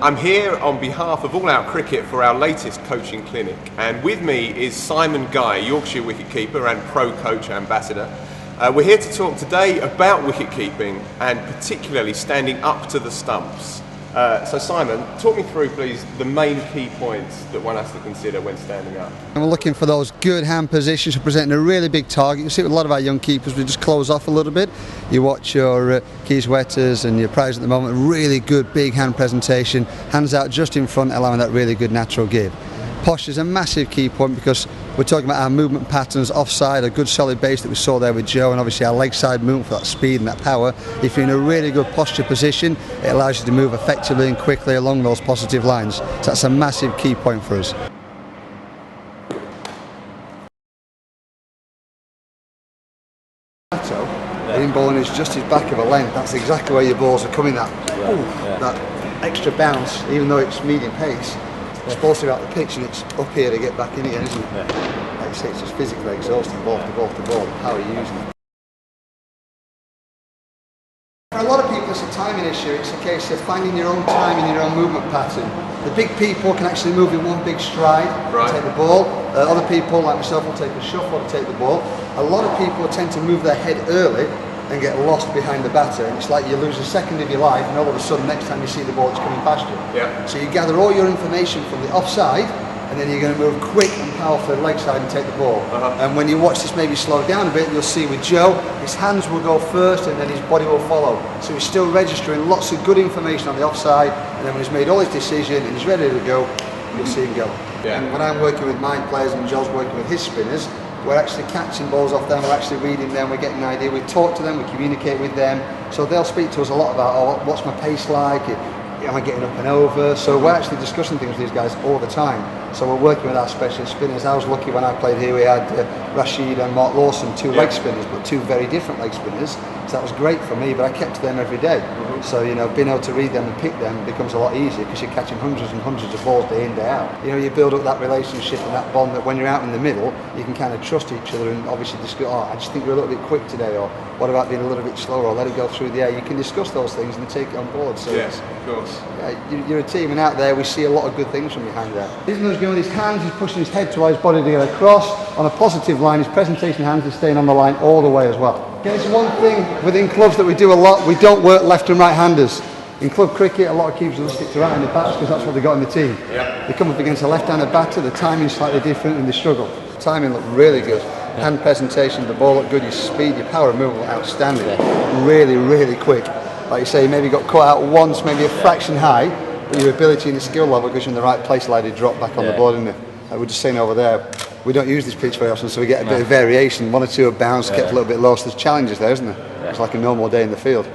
I'm here on behalf of All Out Cricket for our latest coaching clinic, and with me is Simon Guy, Yorkshire wicketkeeper and pro coach ambassador. We're here to talk today about wicket keeping and particularly standing up to the stumps. So Simon, talk me through please the main key points that one has to consider when standing up. And we're looking for those good hand positions for presenting a really big target. You see with a lot of our young keepers, we just close off a little bit. You watch your keys wetters and your prizes at the moment, really good big hand presentation, hands out just in front, allowing that really good natural give. Posture is a massive key point because we're talking about our movement patterns offside, a good solid base that we saw there with Joe, and obviously our leg side movement for that speed and that power. If you're in a really good posture position, it allows you to move effectively and quickly along those positive lines. So that's a massive key point for us. The in bowling is just his back of a length. That's exactly where your balls are coming at. That extra bounce, even though it's medium pace. It's supposed to be out the pitch and it's up here to get back in again, isn't it? Like you say, it's just physically exhausting, ball to ball to ball, how are you using it? For a lot of people it's a timing issue. It's a case of finding your own time in your own movement pattern. The big people can actually move in one big stride, take the ball. Other people, like myself, will take a shuffle to take the ball. A lot of people tend to move their head early and get lost behind the batter, and it's like you lose a second of your life and all of a sudden next time you see the ball it's coming past you. So you gather all your information from the offside and then you're going to move quick and powerful leg side and take the ball. And when you watch this maybe slow down a bit, you'll see with Joe, his hands will go first and then his body will follow. So he's still registering lots of good information on the offside, and then when he's made all his decision and he's ready to go, you'll see him go. And when I'm working with my players and Joe's working with his spinners, we're actually catching balls off them, we're actually reading them, we're getting an idea, we talk to them, we communicate with them. So they'll speak to us a lot about, oh, what's my pace like, am I getting up and over? So we're actually discussing things with these guys all the time. So we're working with our specialist spinners. I was lucky when I played here, we had Rashid and Mark Lawson, two leg spinners, but two very different leg spinners. So that was great for me, but I kept them every day. So, you know, being able to read them and pick them becomes a lot easier because you're catching hundreds and hundreds of balls day in, day out. You know, you build up that relationship and that bond that when you're out in the middle, you can kind of trust each other and obviously discuss, oh, I just think we're a little bit quick today, or what about being a little bit slower, or let it go through the air. You can discuss those things and take it on board. So yes, of course. You're a team, and out there we see a lot of good things from behind there. Isn't us going with his hands, he's pushing his head towards his body to get across. On a positive line, his presentation hands is staying on the line all the way as well. There's one thing within clubs that we do a lot, we don't work left and right handers. In club cricket, a lot of keepers will stick to right-handed batters because that's what they got in the team. They come up against a left-handed batter, the timing's slightly different and they struggle. The timing looked really good. Hand presentation, the ball looked good, your speed, your power of movement outstanding. Really, really quick. Like you say, you maybe got caught out once, maybe a fraction high, but your ability and the skill level gives you in the right place, allowed you to drop back on the board, isn't it? We're just saying over there, we don't use this pitch very often, so we get a bit of variation. One or two have bounced, kept a little bit low, so there's challenges there, isn't there? It's like a normal day in the field.